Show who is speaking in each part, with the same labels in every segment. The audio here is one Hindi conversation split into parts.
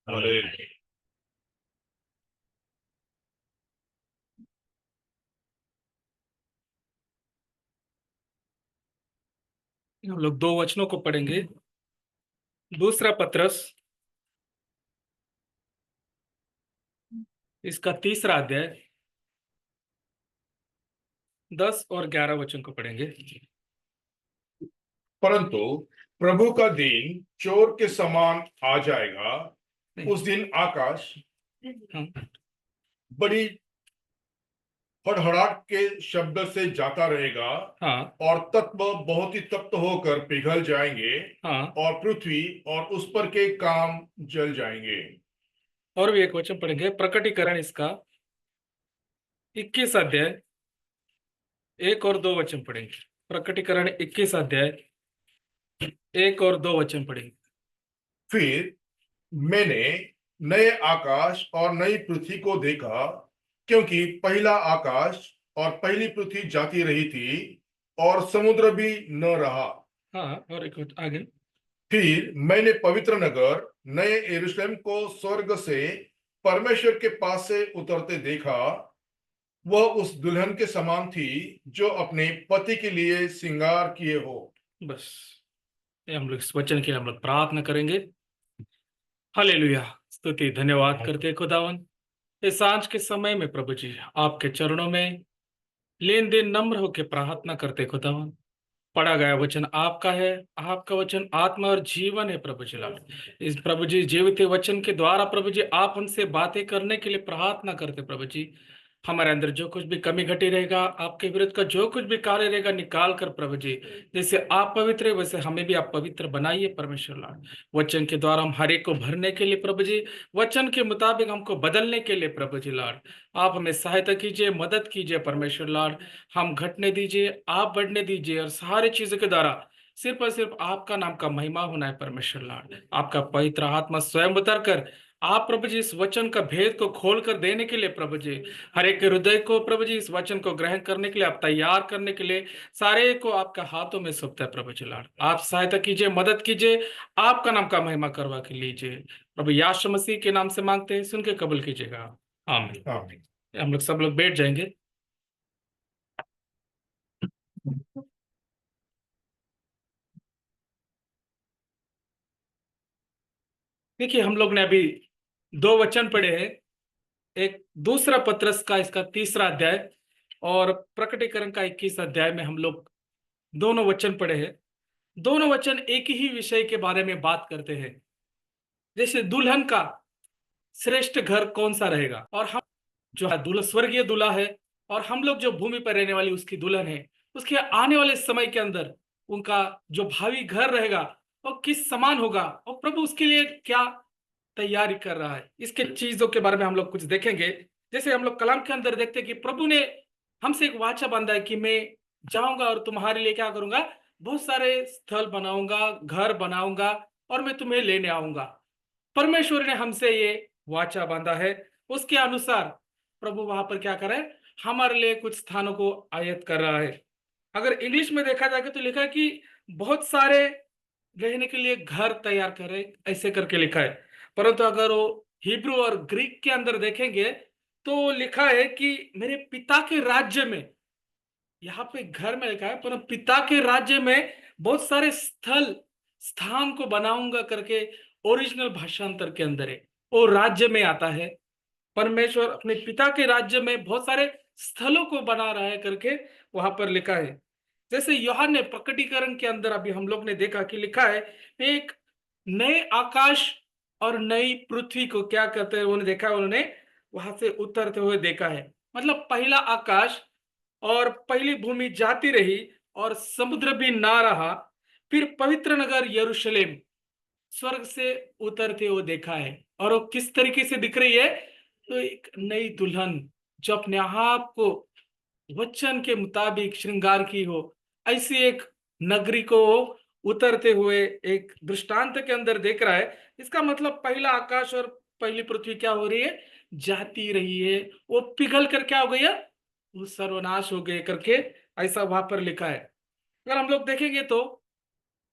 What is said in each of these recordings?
Speaker 1: हालेलुया।
Speaker 2: हम लोग दो वचनों को पढ़ेंगे। दूसरा पत्रस, इसका तीसरा अध्याय 10 और 11 वचन को पढ़ेंगे।
Speaker 1: परंतु प्रभु का दिन चोर के समान आ जाएगा।
Speaker 2: नहीं,
Speaker 1: उस दिन आकाश
Speaker 2: हाँ
Speaker 1: बड़ी हड़हड़ाहट के शब्द से जाता रहेगा
Speaker 2: हाँ
Speaker 1: और तत्व बहुत ही तप्त होकर पिघल जाएंगे
Speaker 2: हाँ।
Speaker 1: और पृथ्वी और उस पर के काम जल जाएंगे।
Speaker 2: और भी एक वचन पढ़ेंगे, प्रकटीकरण इसका 21 अध्याय 1 और 2 वचन पढ़ेंगे। प्रकटीकरण 21 अध्याय 1 और 2 वचन पढ़ेंगे।
Speaker 1: फिर मैंने नए आकाश और नई पृथ्वी को देखा, क्योंकि पहला आकाश और पहली पृथ्वी जाती रही थी और समुद्र भी न रहा।
Speaker 2: हाँ, और एक आगे।
Speaker 1: फिर मैंने पवित्र नगर नए यरूशलेम को स्वर्ग से परमेश्वर के पास से उतरते देखा। वह उस दुल्हन के समान थी जो अपने पति के लिए श्रृंगार किए हो।
Speaker 2: बस ये हम लोग इस वचन के लिए हम लोग प्रार्थना करेंगे। हालेलुया। स्तुति धन्यवाद करते हैं खुदावन, इस सांझ के समय में प्रभु जी आपके चरणों में लेन देन नम्र होकर प्रार्थना करते हैं खुदावन। पढ़ा गया वचन आपका है, आपका वचन आत्मा और जीवन है प्रभु जी लाल। इस प्रभु जी जीवित वचन के द्वारा प्रभु जी आप हमसे बातें करने के लिए प्रार्थना करते प्रभु जी। हमारे अंदर जो कुछ भी कमी घटी रहेगा, आपके विरुद्ध का जो कुछ भी कार्य रहेगा, निकाल कर प्रभु जी जैसे आप पवित्र है वैसे हमें भी आप पवित्र बनाइए परमेश्वर लाल। वचन के द्वारा हम हर एक को भरने के लिए प्रभु जी, वचन के मुताबिक हमको बदलने के लिए प्रभु जी लाल आप हमें सहायता कीजिए, मदद कीजिए परमेश्वर लाल। हम घटने दीजिए, आप बढ़ने दीजिए, और सारी चीजों के द्वारा सिर्फ और सिर्फ आपका नाम का महिमा होना है परमेश्वर लाल। आपका पवित्र आत्मा स्वयं उतर कर आप प्रभु जी इस वचन का भेद को खोल कर देने के लिए प्रभु जी, हर एक हृदय को प्रभु जी इस वचन को ग्रहण करने के लिए, आप तैयार करने के लिए सारे को आपका हाथों में सौंपता है प्रभु जी लाल। आप सहायता कीजिए, मदद कीजिए, आपका नाम का महिमा करवा के लीजिए प्रभु। यीशु मसीह के नाम से मांगते हैं, सुन के कबूल कीजिएगा, आमीन।
Speaker 1: आमीन।
Speaker 2: हम लोग सब लोग बैठ जाएंगे। देखिए, हम लोग ने अभी दो वचन पढ़े हैं। एक दूसरा पत्रस का इसका तीसरा अध्याय और प्रकटीकरण का 21 अध्याय में हम लोग दोनों वचन पढ़े हैं। दोनों वचन एक ही विषय के बारे में बात करते हैं, जैसे दुल्हन का श्रेष्ठ घर कौन सा रहेगा, और हम जो है दूल्हा स्वर्गीय दूल्हा है, और हम लोग जो भूमि पर रहने वाली उसकी दुल्हन है, उसके आने वाले समय के अंदर उनका जो भावी घर रहेगा वो किस समान होगा, और प्रभु उसके लिए क्या तैयारी कर रहा है, इसके चीजों के बारे में हम लोग कुछ देखेंगे। जैसे हम लोग कलाम के अंदर देखते हैं कि प्रभु ने हमसे एक वाचा बांधा है कि मैं जाऊंगा और तुम्हारे लिए क्या करूंगा, बहुत सारे स्थल बनाऊंगा, घर बनाऊंगा, और मैं तुम्हें लेने आऊंगा। परमेश्वर ने हमसे ये वाचा बांधा है, उसके अनुसार प्रभु वहां पर क्या कर रहा है, हमारे लिए कुछ स्थानों को आयत कर रहा है। अगर इंग्लिश में देखा जाए तो लिखा है कि बहुत सारे रहने के लिए घर तैयार करे, ऐसे करके लिखा है। परंतु अगर वो हिब्रू और ग्रीक के अंदर देखेंगे तो लिखा है कि मेरे पिता के राज्य में, यहाँ पे घर में लिखा है पर पिता के राज्य में बहुत सारे स्थल स्थान को बनाऊंगा करके ओरिजिनल भाषांतर के अंदर है, वो राज्य में आता है। परमेश्वर अपने पिता के राज्य में बहुत सारे स्थलों को बना रहा है करके वहां पर लिखा है। जैसे यूहन्ना ने प्रकटीकरण के अंदर अभी हम लोग ने देखा कि लिखा है एक नए आकाश और नई पृथ्वी को क्या कहते हैं, उन्होंने देखा, उन्होंने वहां से उतरते हुए देखा है। मतलब पहला आकाश और पहली भूमि जाती रही और समुद्र भी ना रहा। फिर पवित्र नगर यरूशलेम स्वर्ग से उतरते हुए देखा है, और वो किस तरीके से दिख रही है, तो एक नई दुल्हन जो अपने आप को वचन के मुताबिक श्रृंगार की हो, ऐसी एक नगरी को उतरते हुए एक दृष्टांत के अंदर देख रहा है। इसका मतलब पहला आकाश और पहली पृथ्वी क्या हो रही है, जाती रही है, वो पिघल कर क्या हो गई है, वो सर्वनाश हो गए करके ऐसा वहां पर लिखा है। अगर हम लोग देखेंगे तो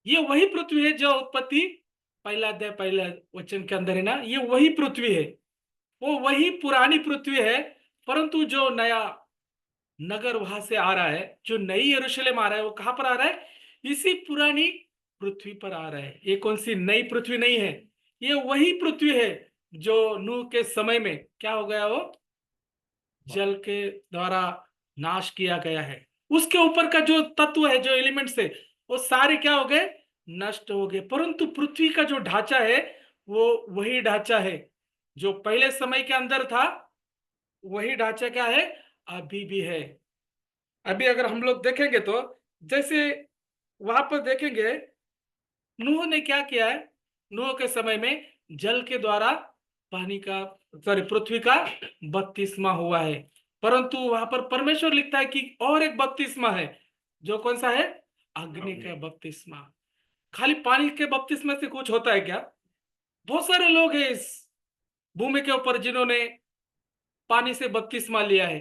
Speaker 2: ये वही पृथ्वी है जो उत्पत्ति पहला अध्याय पहला वचन के अंदर है ना, ये वही पृथ्वी है, वो वही पुरानी पृथ्वी है, परंतु जो नया नगर वहां से आ रहा है, जो नई यरूशलेम आ रहा है, वो कहां पर आ रहा है? इसी पुरानी पृथ्वी पर आ रहा है। ये कौन सी नई पृथ्वी नहीं है, ये वही पृथ्वी है जो नूह के समय में क्या हो गया, वो जल के द्वारा नाश किया गया है। उसके ऊपर का जो तत्व है, जो एलिमेंट्स है, वो सारे क्या हो गए? नष्ट हो गए। परंतु पृथ्वी का जो ढांचा है, वो वही ढांचा है जो पहले समय के अंदर था। वही ढांचा क्या है? अभी भी है। अभी अगर हम लोग देखेंगे तो, जैसे वहां पर देखेंगे, नूह ने क्या किया है? नूह के समय में जल के द्वारा पानी का, सॉरी, पृथ्वी का बपतिस्मा हुआ है। परंतु वहां पर परमेश्वर लिखता है कि और एक बपतिस्मा है, जो कौन सा है? अग्नि का बपतिस्मा। खाली पानी के बपतिस्मा से कुछ होता है क्या? बहुत सारे लोग हैं इस भूमि के ऊपर जिन्होंने पानी से बपतिस्मा लिया है।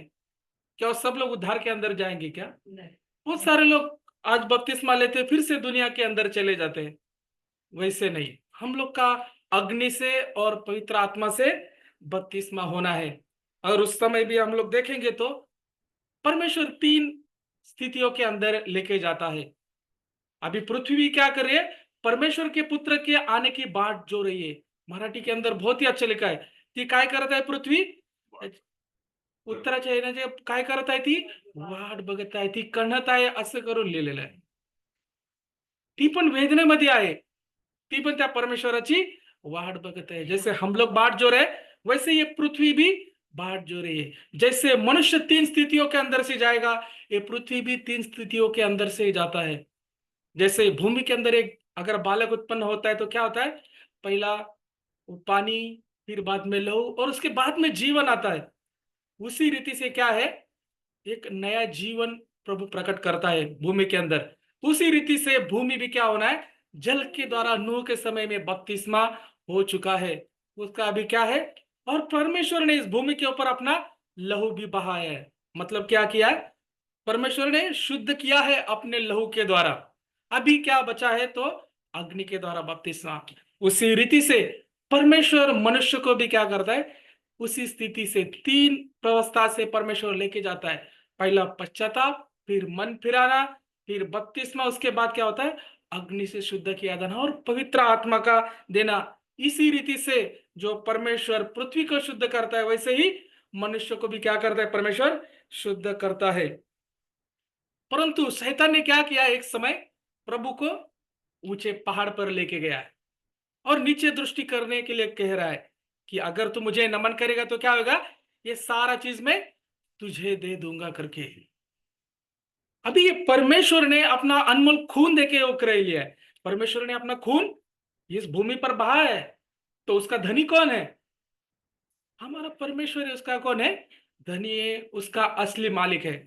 Speaker 2: क्या वो सब लोग उद्धार के अंदर जाएंगे क्या? नहीं। बहुत सारे लोग आज बपतिस्मा लेते हैं, फिर से दुनिया के अंदर चले जाते हैं। वैसे नहीं, हम लोग का अग्नि से और पवित्र आत्मा से बपतिस्मा होना है। और उस समय भी हम लोग देखेंगे तो परमेश्वर 3 स्थितियों के अंदर लेके जाता है। अभी पृथ्वी क्या कर रही है? परमेश्वर के पुत्र के आने की बाट जो रही है। मराठी के अंदर बहुत ही अच्छा लिखा है, ती काय करत आहे पृथ्वी? उत्तराच्या येण्याचे काय करत आहे ती? वाट बघत आहे, ती कणत आहे, असं करून लिहिलेलं आहे। ती पण वेदनेमध्ये आहे, ती पण त्या परमेश्वराची वाट बघत है। जैसे हम लोग बाट जो रहे, वैसे ये पृथ्वी भी बाट जो रही है। जैसे मनुष्य 3 स्थितियों के अंदर से जाएगा, ये पृथ्वी भी 3 स्थितियों के अंदर से जाता है। जैसे भूमि के अंदर एक अगर बालक उत्पन्न होता है तो क्या होता है? पहला वो पानी, फिर बाद में लहू, और उसके बाद में जीवन आता है। उसी रीति से क्या है? एक नया जीवन प्रभु प्रकट करता है भूमि के अंदर। उसी रीति से भूमि भी क्या होना है? जल के द्वारा नूह के समय में बपतिस्मा हो चुका है, उसका अभी क्या है? और परमेश्वर ने इस भूमि के ऊपर अपना लहू भी बहाया है। मतलब क्या किया है? परमेश्वर ने शुद्ध किया है अपने लहू के द्वारा। अभी क्या बचा है? तो अग्नि के द्वारा बपतिस्मा। उसी रीति से परमेश्वर मनुष्य को भी क्या करता है? उसी स्थिति से 3 व्यवस्था से परमेश्वर लेके जाता है। पहला पश्चाताप, फिर मन फिराना, फिर बपतिस्मा, उसके बाद क्या होता है? अग्नि से शुद्ध किया जाना और पवित्र आत्मा का देना। इसी रीति से जो परमेश्वर पृथ्वी को शुद्ध करता है, वैसे ही मनुष्य को भी क्या करता है? परमेश्वर शुद्ध करता है। परंतु शैतान ने क्या किया? एक समय प्रभु को ऊंचे पहाड़ पर लेके गया है और नीचे दृष्टि करने के लिए कह रहा है कि अगर तू मुझे नमन करेगा तो क्या होगा? ये सारा चीज मैं तुझे दे दूंगा करके। अभी ये परमेश्वर ने अपना अनमोल खून देके वो क्रय लिया है। परमेश्वर ने अपना खून इस भूमि पर बहाया है, तो उसका धनी कौन है? हमारा परमेश्वर है। उसका कौन है? धनी है, उसका असली मालिक है।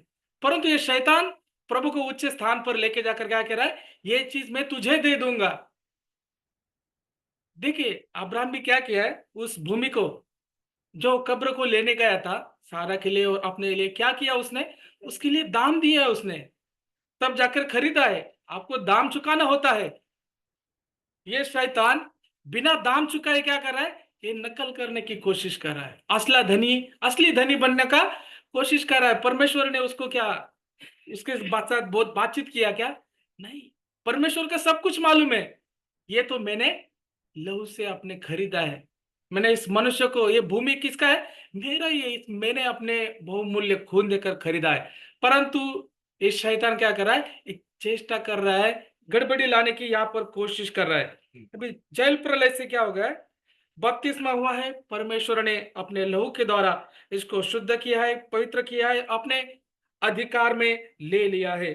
Speaker 2: परंतु ये शैतान प्रभु को उच्च स्थान पर लेके जाकर क्या कह रहा है? ये चीज मैं तुझे दे दूंगा। देखिए अब्राहम भी क्या किया है? उस भूमि को, जो कब्र को लेने गया था सारा के लिए और अपने लिए, क्या किया उसने? उसके लिए दाम दिया है उसने, तब जाकर खरीदा है। आपको दाम चुकाना होता है। ये शैतान बिना दाम चुकाए क्या कर रहा है? ये नकल करने की कोशिश कर रहा है, असली धनी बनने का कोशिश कर रहा है। परमेश्वर ने उसको क्या इसके साथ बहुत बातचीत किया क्या? नहीं। परमेश्वर का सब कुछ मालूम है। ये तो मैंने लहू से अपने खरीदा है। मैंने इस मनुष्य को, ये भूमि किसका है? मेरा ही है। मैंने अपने बहुमूल्य खून देकर खरीदा है। परंतु ये शैतान क्या कर रहा है? एक चेष्टा कर रहा है, गड़बड़ी लाने की यहाँ पर कोशिश कर रहा है। अभी जल प्रलय से क्या हो गया है? बपतिस्मा हुआ है, परमेश्वर ने अपने लहू के द्वारा इसको शुद्ध किया है, पवित्र किया है, अपने अधिकार में ले लिया है।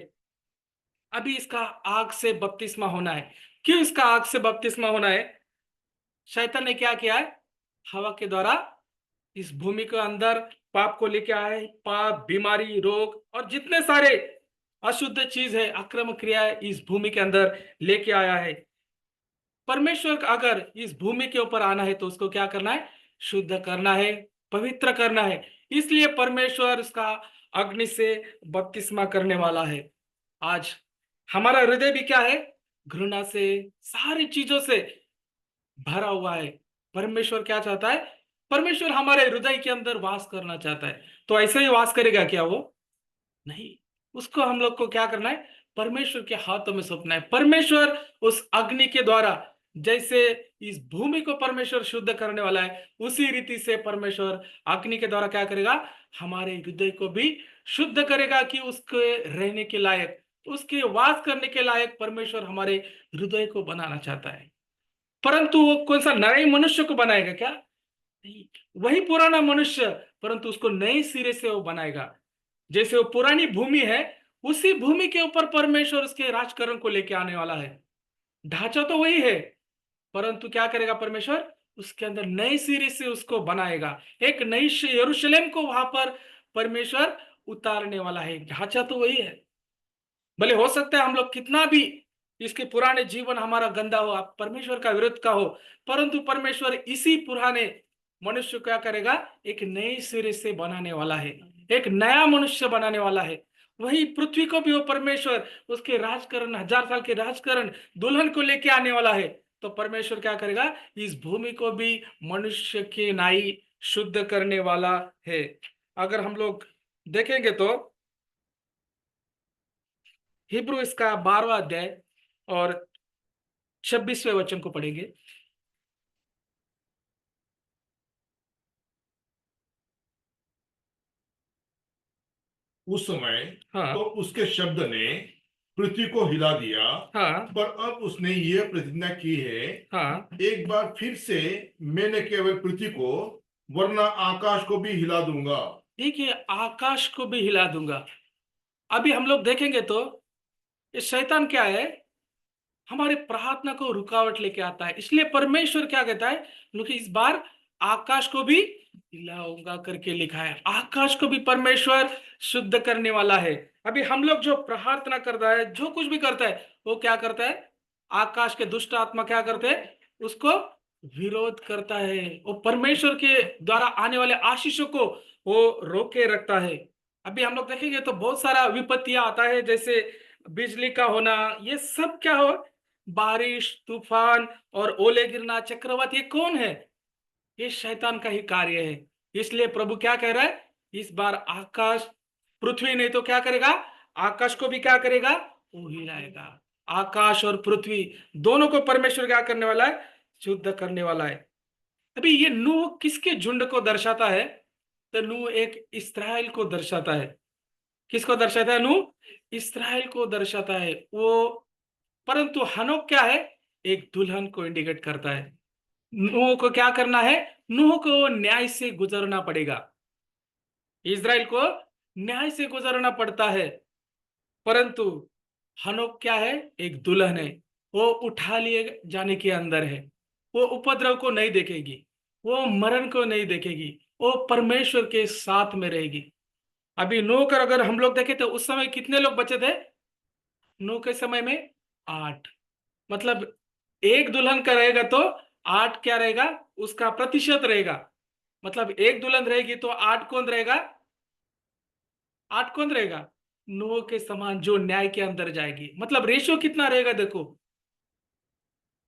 Speaker 2: अभी इसका आग से बपतिस्मा होना है। क्यों इसका आग से बपतिस्मा होना है? शैतान ने क्या किया है? हवा के द्वारा इस भूमि के अंदर पाप को लेके आया है। पाप, बीमारी, रोग और जितने सारे अशुद्ध चीज है, अक्रम क्रिया है, इस भूमि के अंदर लेके आया है। परमेश्वर का अगर इस भूमि के ऊपर आना है तो उसको क्या करना है? शुद्ध करना है, पवित्र करना है। इसलिए परमेश्वर उसका अग्नि से बपतिस्मा करने वाला है। आज हमारा हृदय भी क्या है? घृणा से, सारी चीजों से भरा हुआ है। परमेश्वर क्या चाहता है? परमेश्वर हमारे हृदय के अंदर वास करना चाहता है। तो ऐसे ही वास करेगा क्या वो? नहीं। उसको हम लोग को क्या करना है? परमेश्वर के हाथों में सौंपना है। परमेश्वर उस अग्नि के द्वारा, जैसे इस भूमि को परमेश्वर शुद्ध करने वाला है, उसी रीति से परमेश्वर अग्नि के द्वारा क्या करेगा? हमारे हृदय को भी शुद्ध करेगा कि उसके रहने के लायक, उसके वास करने के लायक परमेश्वर हमारे हृदय को बनाना चाहता है। परंतु वो कौन सा नए मनुष्य को बनाएगा क्या? नहीं। वही पुराना मनुष्य, परंतु उसको नए सिरे से वो बनाएगा। जैसे वो पुरानी भूमि है, उसी भूमि के ऊपर परमेश्वर उसके राजकरण को लेके आने वाला है। ढांचा तो वही है, परंतु क्या करेगा परमेश्वर? उसके अंदर नए सिरे से उसको बनाएगा। एक नई यरूशलेम को वहां पर परमेश्वर उतारने वाला है। ढांचा तो वही है। भले हो सकता है हम लोग कितना भी इसके पुराने जीवन हमारा गंदा हो, आप परमेश्वर का विरोध का हो, परंतु परमेश्वर इसी पुराने मनुष्य को क्या करेगा? एक नए सिरे से बनाने वाला है, एक नया मनुष्य बनाने वाला है। वही पृथ्वी को भी वो परमेश्वर उसके राजकरण, 1000 साल के राजकरण दुल्हन को लेके आने वाला है। तो परमेश्वर क्या करेगा? इस भूमि को भी मनुष्य के नाई शुद्ध करने वाला है। अगर हम लोग देखेंगे तो हिब्रू इसका 12वां अध्याय और 26वें वचन को पढ़ेंगे।
Speaker 1: उस समय
Speaker 2: हाँ।
Speaker 1: तो उसके शब्द ने पृथ्वी को हिला दिया,
Speaker 2: हाँ।
Speaker 1: पर अब उसने यह प्रतिज्ञा की है,
Speaker 2: हाँ।
Speaker 1: एक बार फिर से मैंने केवल पृथ्वी को वरना आकाश को भी हिला दूंगा।
Speaker 2: देखिए, आकाश को भी हिला दूंगा। अभी हम लोग देखेंगे तो ये शैतान क्या है? हमारे प्रार्थना को रुकावट लेके आता है। इसलिए परमेश्वर क्या कहता है? क्योंकि इस बार आकाश को भी हिलाऊंगा करके लिखा है। आकाश को भी परमेश्वर शुद्ध करने वाला है। अभी हम लोग जो प्रार्थना करता है, जो कुछ भी करता है, वो क्या करता है? आकाश के दुष्ट आत्मा क्या करते हैं? उसको विरोध करता है। वो परमेश्वर के द्वारा आने वाले आशीषों को वो रोके रखता है। अभी हम लोग देखेंगे तो बहुत सारा विपत्तियां आता है, जैसे बिजली का होना, ये सब क्या हो? बारिश, तूफान और ओले गिरना, चक्रवात, ये कौन है? ये शैतान का ही कार्य है। इसलिए प्रभु क्या कह रहा है? इस बार आकाश, पृथ्वी नहीं तो क्या करेगा? आकाश को भी क्या करेगा? वो हिलाएगा। आकाश और पृथ्वी दोनों को परमेश्वर क्या करने वाला है? शुद्ध करने वाला है। अभी ये नूह किसके झुंड को दर्शाता है? तो नूह एक इस्राएल को दर्शाता है। किसको दर्शाता है नूह? इस्राएल को दर्शाता है वो। परंतु हनोक क्या है? एक दुल्हन को इंडिकेट करता है। नूह को क्या करना है? नूह को न्याय से गुजरना पड़ेगा। इज़राइल को न्याय से गुजरना पड़ता है। परंतु हनोक क्या है? एक दुल्हन है। वो उठा लिए जाने के अंदर है। वो उपद्रव को नहीं देखेगी, वो मरण को नहीं देखेगी, वो परमेश्वर के साथ में रहेगी। अभी नूह का अगर हम लोग देखें तो उस समय कितने लोग बचे थे? नूह के समय में 8। मतलब एक दुल्हन का रहेगा तो 8 क्या रहेगा? उसका प्रतिशत रहेगा। मतलब एक दुल्हन रहेगी तो 8 कौन रहेगा? 8 कौन रहेगा? नूह के समान जो न्याय के अंदर जाएगी। मतलब रेशियो कितना रहेगा देखो,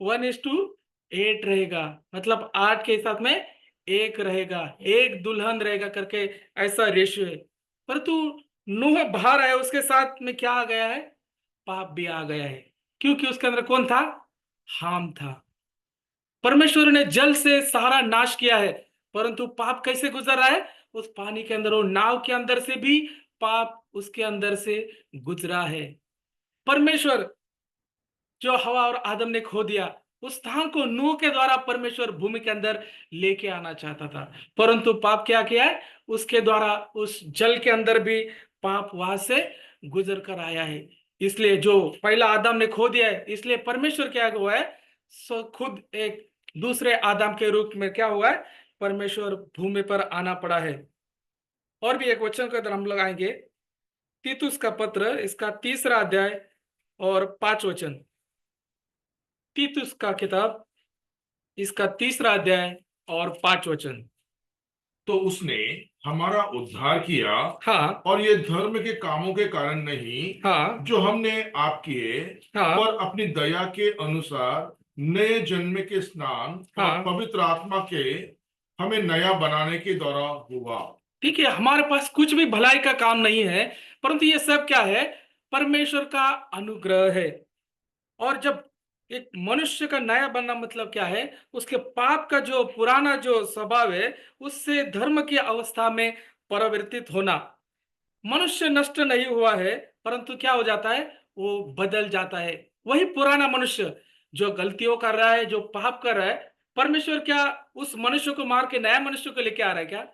Speaker 2: 1:8 रहेगा। मतलब 8 के साथ में एक रहेगा, एक दुल्हन रहेगा करके ऐसा रेशियो है। परंतु नूह बाहर आया, उसके साथ में क्या आ गया है? पाप भी आ गया है। क्योंकि उसके अंदर कौन था? हाम था। परमेश्वर ने जल से सारा नाश किया है, परंतु पाप कैसे गुजर रहा है? उस पानी के अंदर, वो नाव के अंदर से भी पाप उसके अंदर से गुजरा है। परमेश्वर जो हवा और आदम ने खो दिया, उस स्थान को नूह के द्वारा परमेश्वर भूमि के अंदर लेके आना चाहता था, परंतु पाप क्या किया है? उसके द्वारा उस जल के अंदर भी पाप वहां से गुजर कर आया है। इसलिए जो पहला आदम ने खो दिया है, इसलिए परमेश्वर क्या हुआ है? सो खुद एक दूसरे आदम के रूप में क्या हुआ है? परमेश्वर भूमि पर आना पड़ा है। और भी एक वचन के अंदर हम लोग आएंगे, तीतुस का पत्र, इसका 3रा अध्याय और 5 वचन। तीतुस का किताब, इसका 3रा अध्याय और 5 वचन।
Speaker 1: तो उसने हमारा उद्धार किया,
Speaker 2: हाँ।
Speaker 1: और ये धर्म के कामों के कारण नहीं
Speaker 2: हाँ।
Speaker 1: जो हमने आप किए,
Speaker 2: हाँ।
Speaker 1: पर अपनी दया के अनुसार नए जन्म के स्नान और
Speaker 2: हाँ,
Speaker 1: पवित्र आत्मा के हमें नया बनाने के द्वारा हुआ।
Speaker 2: ठीक है, हमारे पास कुछ भी भलाई का काम नहीं है, परंतु ये सब क्या है? परमेश्वर का अनुग्रह है। और जब एक मनुष्य का नया बनना मतलब क्या है? उसके पाप का जो पुराना जो स्वभाव है, उससे धर्म की अवस्था में परिवर्तित होना। मनुष्य नष्ट नहीं हुआ है, परंतु क्या हो जाता है? वो बदल जाता है। वही पुराना मनुष्य जो गलतियों कर रहा है, जो पाप कर रहा है, परमेश्वर क्या उस मनुष्य को मार के नया मनुष्य को लेके आ रहा है क्या?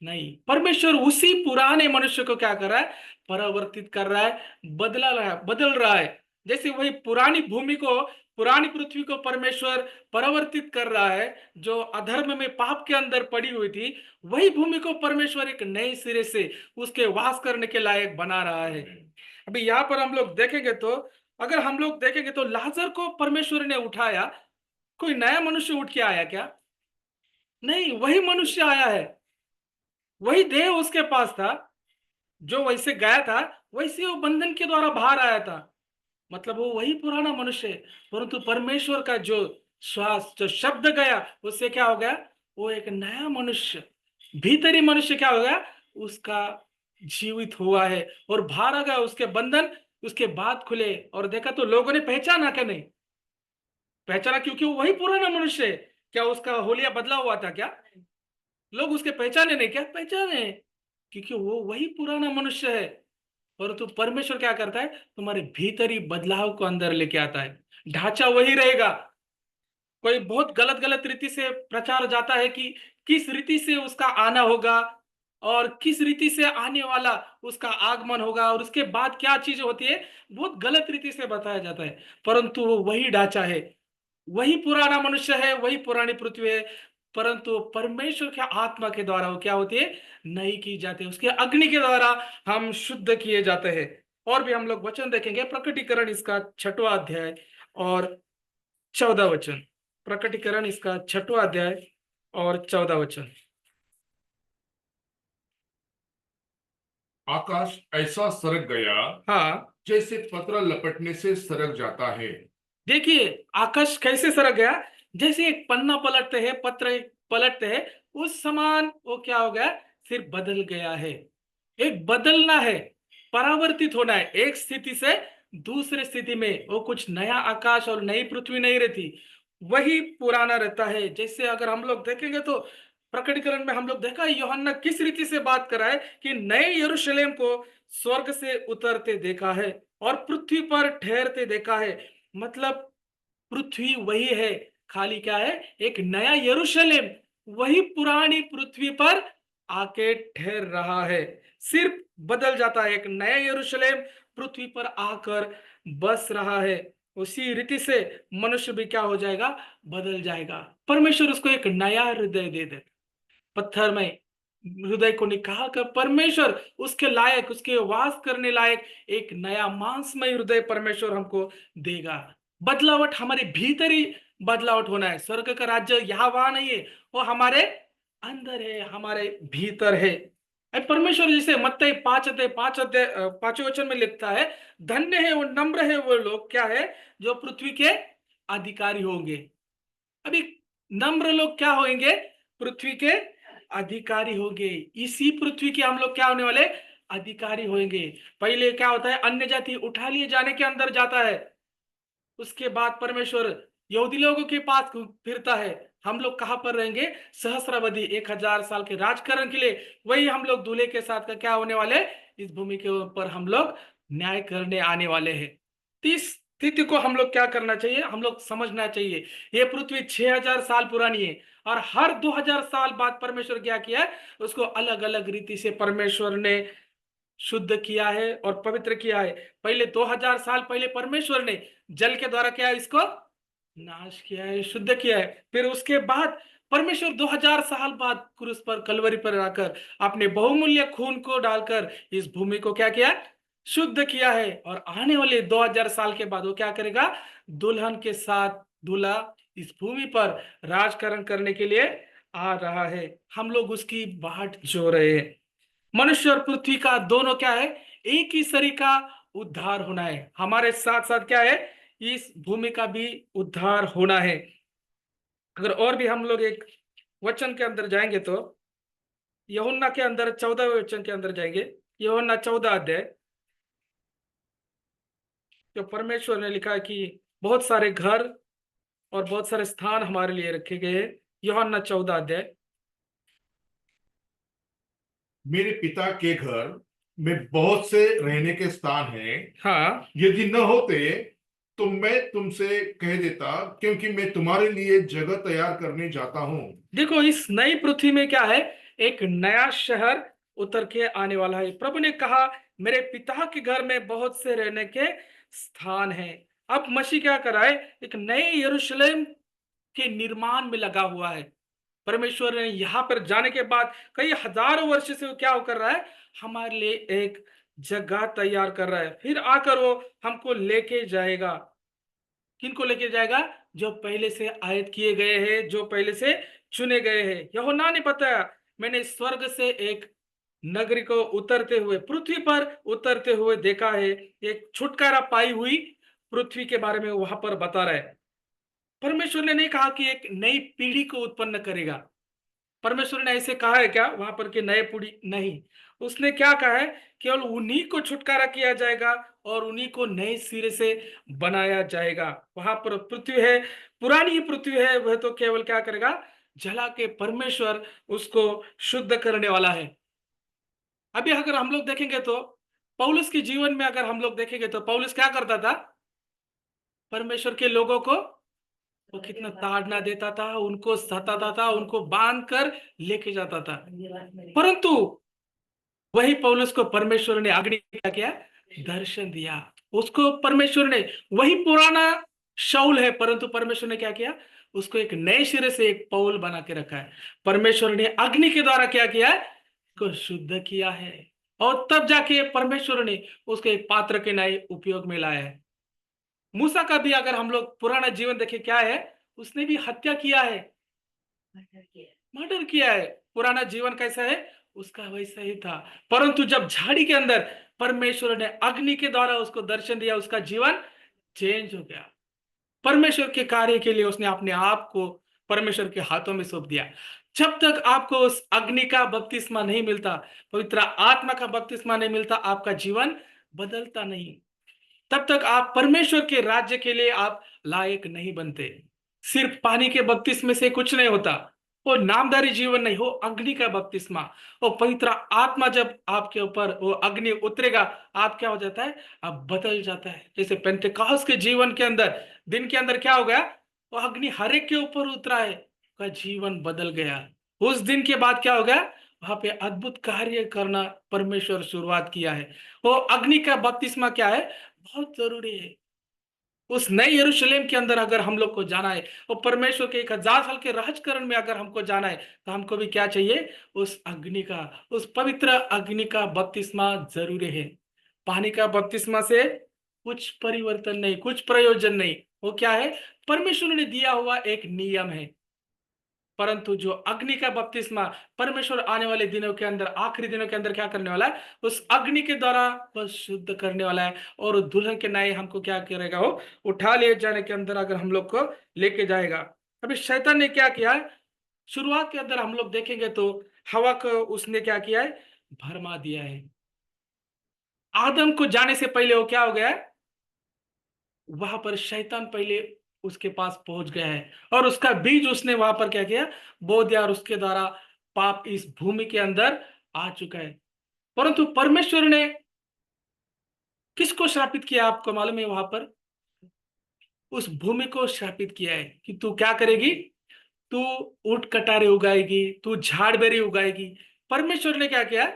Speaker 2: नहीं, परमेश्वर उसी पुराने मनुष्य को क्या कर रहा है? परिवर्तित कर रहा है, बदल रहा है। जैसे वही पुरानी भूमि को, पुरानी पृथ्वी को परमेश्वर परिवर्तित कर रहा है, जो अधर्म में पाप के अंदर पड़ी हुई थी, वही भूमि को परमेश्वर एक नए सिरे से उसके वास करने के लायक बना रहा है। अभी यहाँ पर हम लोग देखेंगे तो, अगर हम लोग देखेंगे तो लाजर को परमेश्वर ने उठाया। कोई नया मनुष्य उठ के आया क्या? नहीं, वही मनुष्य आया है। वही देह उसके पास था, जो वैसे गया था वैसे वो बंधन के द्वारा बाहर आया था। मतलब वो वही पुराना मनुष्य है, परंतु परमेश्वर का जो श्वास, जो शब्द गया, उससे क्या हो गया? वो एक नया मनुष्य, भीतरी मनुष्य क्या हो गया? उसका जीवित हुआ है और बाहर आ गया उसके बंधन। उसके बाद खुले और देखा तो लोगों ने पहचाना क्या? नहीं पहचाना, क्योंकि वो वही पुराना मनुष्य है। क्या उसका होलिया बदला हुआ था क्या? लोग उसके पहचाने नहीं क्या? पहचाने, क्योंकि वो वही पुराना मनुष्य है। परंतु परमेश्वर क्या करता है? तुम्हारे भीतरी बदलाव को अंदर लेके आता है। ढांचा वही रहेगा। कोई बहुत गलत गलत रीति से प्रचार जाता है कि किस रीति से उसका आना होगा और किस रीति से आने वाला उसका आगमन होगा और उसके बाद क्या चीज होती है, बहुत गलत रीति से बताया जाता है। परंतु वो वही ढांचा है, वही पुराना मनुष्य है, वही पुरानी पृथ्वी है। परंतु परमेश्वर के आत्मा के द्वारा वो क्या होती है? नई की जाती है। उसके अग्नि के द्वारा हम शुद्ध किए जाते हैं। और भी हम लोग वचन देखेंगे, प्रकटीकरण इसका 6वां अध्याय और 14 वचन। प्रकटीकरण इसका 6वां अध्याय और 14 वचन।
Speaker 1: आकाश ऐसा सरक गया
Speaker 2: हाँ,
Speaker 1: जैसे पत्र लपटने से सरक जाता है।
Speaker 2: देखिए आकाश कैसे सरक गया। जैसे एक पन्ना पलटते हैं, पत्र पलटते हैं, उस समान वो क्या हो गया? सिर्फ बदल गया है। एक बदलना है, परावर्तित होना है एक स्थिति से दूसरे स्थिति में। वो कुछ नया आकाश और नई पृथ्वी नहीं रहती, वही पुराना रहता है। जैसे अगर हम लोग देखेंगे तो प्रकटीकरण में हम लोग देखा है यूहन्ना किस रीति से बात कर रहा है कि नए यरूशलेम को स्वर्ग से उतरते देखा है और पृथ्वी पर ठहरते देखा है। मतलब पृथ्वी वही है, खाली क्या है? एक नया यरूशलेम वही पुरानी पृथ्वी पर आके ठहर रहा है। सिर्फ बदल जाता है, एक नया यरूशलेम पृथ्वी पर आकर बस रहा है। उसी रीति से मनुष्य भी क्या हो जाएगा? बदल जाएगा। परमेश्वर उसको एक नया हृदय दे दे। पत्थर में हृदय को निकाल कर परमेश्वर उसके लायक, उसके वास करने लायक एक नया मांसमय हृदय परमेश्वर हमको देगा। बदलावट हमारे भीतर ही बदलावट होना है। स्वर्ग का राज्य यहाँ वहां नहीं है, वो हमारे अंदर है, हमारे भीतर है। अब परमेश्वर जैसे मत्ती 5 अध्याय 5वें वचन में लिखता है, धन्य है वो, नम्र है वो लोग क्या है? जो पृथ्वी के अधिकारी होंगे। अभी नम्र लोग क्या होंगे? पृथ्वी के अधिकारी होंगे। इसी पृथ्वी के हम लोग क्या होने वाले? अधिकारी होंगे। पहले क्या होता है? अन्य जाति उठा लिए जाने के अंदर जाता है, उसके बाद परमेश्वर यहूदी लोगों के पास फिरता है। हम लोग कहां पर रहेंगे? सहस्रावधि 1000 साल के राजकरण के लिए वही हम लोग दूल्हे के साथ का क्या होने वाले? इस भूमि के ऊपर हम लोग न्याय करने आने वाले हैं। तो इस स्थिति को हम लोग क्या करना चाहिए? हम लोग समझना चाहिए ये पृथ्वी 6000 साल पुरानी है और हर 2000 साल बाद परमेश्वर क्या किया है? उसको अलग अलग रीति से परमेश्वर ने शुद्ध किया है और पवित्र किया है। पहले 2000 साल पहले परमेश्वर ने जल के द्वारा क्या है? इसको नाश किया है, शुद्ध किया है। फिर उसके बाद परमेश्वर 2000 साल बाद क्रूस पर, कलवरी पर आकर अपने बहुमूल्य खून को डालकर इस भूमि को क्या किया? शुद्ध किया है। और आने वाले 2000 साल के बाद वो क्या करेगा? दुल्हन के साथ दूल्हा इस भूमि पर राजकरण करने के लिए आ रहा है। हम लोग उसकी बाट जो रहे हैं। मनुष्य और पृथ्वी का दोनों क्या है? एक ही शरीर का उद्धार होना है। हमारे साथ साथ क्या है? इस भूमि का भी उद्धार होना है। अगर और भी हम लोग एक वचन के अंदर जाएंगे तो यूहन्ना के अंदर 14वें वचन के अंदर जाएंगे। यूहन्ना 14 अध्याय, जो परमेश्वर ने लिखा है कि बहुत सारे घर और बहुत सारे स्थान हमारे लिए रखे गए हैं। यूहन्ना 14 अध्याय।
Speaker 1: मेरे पिता के घर में बहुत से रहने के स्थान हैं।
Speaker 2: हाँ,
Speaker 1: यदि न होते तो मैं तुमसे कह देता, क्योंकि मैं तुम्हारे लिए जगह तैयार करने जाता हूँ।
Speaker 2: देखो इस नई पृथ्वी में क्या है, एक नया शहर उतर के आने वाला है। प्रभु ने कहा मेरे पिता के घर में बहुत से रहने के स्थान हैं। अब मसीह क्या कर रहा है, एक नए यरूशलेम के निर्माण में लगा हुआ है। परमेश्वर ने यहाँ पर जाने के बाद कई हजारों वर्ष से वो क्या कर रहा है, हमारे लिए एक जगह तैयार कर रहा है। फिर आकर वो हमको लेके जाएगा। किनको लेके जाएगा, जो पहले से आयत किए गए हैं, जो पहले से चुने गए हैं। यूहन्ना ने बताया मैंने स्वर्ग से एक नगरी को उतरते हुए, पृथ्वी पर उतरते हुए देखा है। एक छुटकारा पाई हुई पृथ्वी के बारे में वहां पर बता रहा है। परमेश्वर ने नहीं कहा कि एक नई पीढ़ी को उत्पन्न करेगा। परमेश्वर ने ऐसे कहा है क्या वहां पर कि नए पीढ़ी नहीं। उसने क्या कहा है, केवल उन्हीं को छुटकारा किया जाएगा और उन्हीं को नए सिरे से बनाया जाएगा। वहां पर पृथ्वी है, पुरानी ही पृथ्वी है, वह तो केवल क्या करेगा, जला के परमेश्वर उसको शुद्ध करने वाला है। अभी अगर हम लोग देखेंगे तो पौलुस के जीवन में अगर हम लोग देखेंगे तो पौलुस क्या करता था, परमेश्वर के लोगों को वो कितना ताड़ना देता था, उनको सताता था, उनको बांध कर लेके जाता था। परंतु वही पौलुस को परमेश्वर ने अग्नि क्या किया, दर्शन दिया। उसको परमेश्वर ने, वही पुराना शाऊल है, परंतु परमेश्वर ने क्या किया, उसको एक नए सिरे से एक पौल बना के रखा है। परमेश्वर ने अग्नि के द्वारा क्या किया है, को शुद्ध किया है। और तब जाके परमेश्वर ने उसको एक पात्र के नए उपयोग में लाया है। मूसा का भी अगर हम लोग पुराना जीवन देखें क्या है, उसने भी हत्या किया है, मर्डर किया है। पुराना जीवन कैसा है, उसका वैसा ही था। परंतु जब झाड़ी के अंदर परमेश्वर ने अग्नि के द्वारा उसको दर्शन दिया, उसका जीवन चेंज हो गया। परमेश्वर के कार्य के लिए उसने अपने आप को परमेश्वर के हाथों में सौंप दिया। जब तक आपको उस अग्नि का बपतिस्मा नहीं मिलता, पवित्र आत्मा का बपतिस्मा नहीं मिलता, आपका जीवन बदलता नहीं। तब तक आप परमेश्वर के राज्य के लिए आप लायक नहीं बनते। सिर्फ पानी के बपतिस्मे से कुछ नहीं होता, वो नामधारी जीवन नहीं, हो अग्नि का बपतिस्मा। वो पवित्र आत्मा जब आपके ऊपर वो अग्नि उतरेगा, आप क्या हो जाता है, आप बदल जाता है। जैसे पेंटेकोस्ते के जीवन के अंदर, दिन के अंदर क्या हो गया, वो अग्नि हर एक के ऊपर उतरा है, का जीवन बदल गया। उस दिन के बाद क्या हो गया, वहां पे अद्भुत कार्य करना परमेश्वर शुरुआत किया है। वो अग्नि का बपतिस्मा क्या है, बहुत जरूरी है। उस नए यरूशलेम के अंदर अगर हम लोग को जाना है, और परमेश्वर के 1000 साल के राजकरण में अगर हमको जाना है, तो हमको भी क्या चाहिए, उस अग्नि का, उस पवित्र अग्नि का बपतिस्मा जरूरी है। पानी का बपतिस्मा से कुछ परिवर्तन नहीं, कुछ प्रयोजन नहीं। वो क्या है, परमेश्वर ने दिया हुआ एक नियम है। परंतु जो अग्नि का बपतिस्मा, परमेश्वर आने वाले दिनों के अंदर, आखिरी दिनों के अंदर क्या करने वाला है, उस अग्नि के द्वारा बस शुद्ध करने वाला है। और दुल्हन के नए हमको क्या करेगा, वो उठा ले जाने के अंदर अगर हम लोग को लेके जाएगा। अभी शैतान ने क्या किया है, शुरुआत के अंदर हम लोग देखेंगे तो हवा को उसने क्या किया है, भरमा दिया है। आदम को जाने से पहले वो क्या हो गया है, वहां पर शैतान पहले उसके पास पहुंच गया है, और उसका बीज उसने वहां पर क्या किया, बो दिया, और उसके द्वारा पाप इस भूमि के अंदर आ चुका है। परंतु परमेश्वर ने किसको श्रापित किया, आपको मालूम है, वहां पर उस भूमि को श्रापित किया है कि तू क्या करेगी, तू ऊंट कटारे उगाएगी, तू झाड़ बेरी उगाएगी। परमेश्वर ने क्या किया,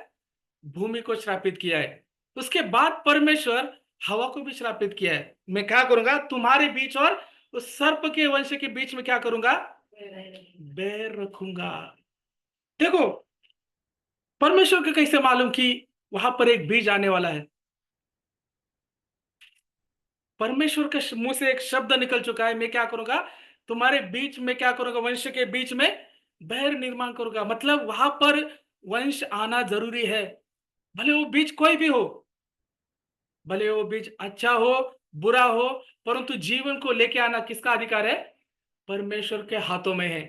Speaker 2: भूमि को श्रापित किया है। उसके बाद परमेश्वर हवा को भी श्रापित किया है, मैं क्या करूंगा, तुम्हारे बीच और उस सर्प के वंश के बीच में क्या करूंगा, बैर रखूंगा। देखो परमेश्वर को कैसे मालूम कि वहां पर एक बीज आने वाला है। परमेश्वर के मुंह से एक शब्द निकल चुका है, मैं क्या करूंगा, तुम्हारे बीच में क्या करूंगा, वंश के बीच में बैर निर्माण करूंगा। मतलब वहां पर वंश आना जरूरी है, भले वो बीज कोई भी हो, भले वो बीज अच्छा हो, बुरा हो, परंतु जीवन को लेके आना किसका अधिकार है? परमेश्वर के हाथों में है।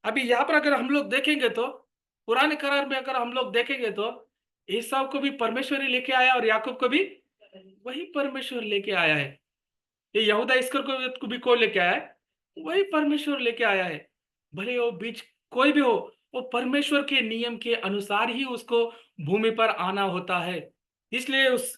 Speaker 2: अभी यहाँ पर अगर हम लोग देखेंगे तो पुराने करार में अगर हम लोग देखेंगे तो एसाव को भी परमेश्वर ही लेके आया और याकूब को भी वही परमेश्वर लेके आया है। ये यहूदा इस्कर को भी कौन लेके आया है? वही परमेश्वर लेके आया है। भले वो बीच कोई भी हो, वो परमेश्वर के नियम के अनुसार ही उसको भूमि पर आना होता है। इसलिए उस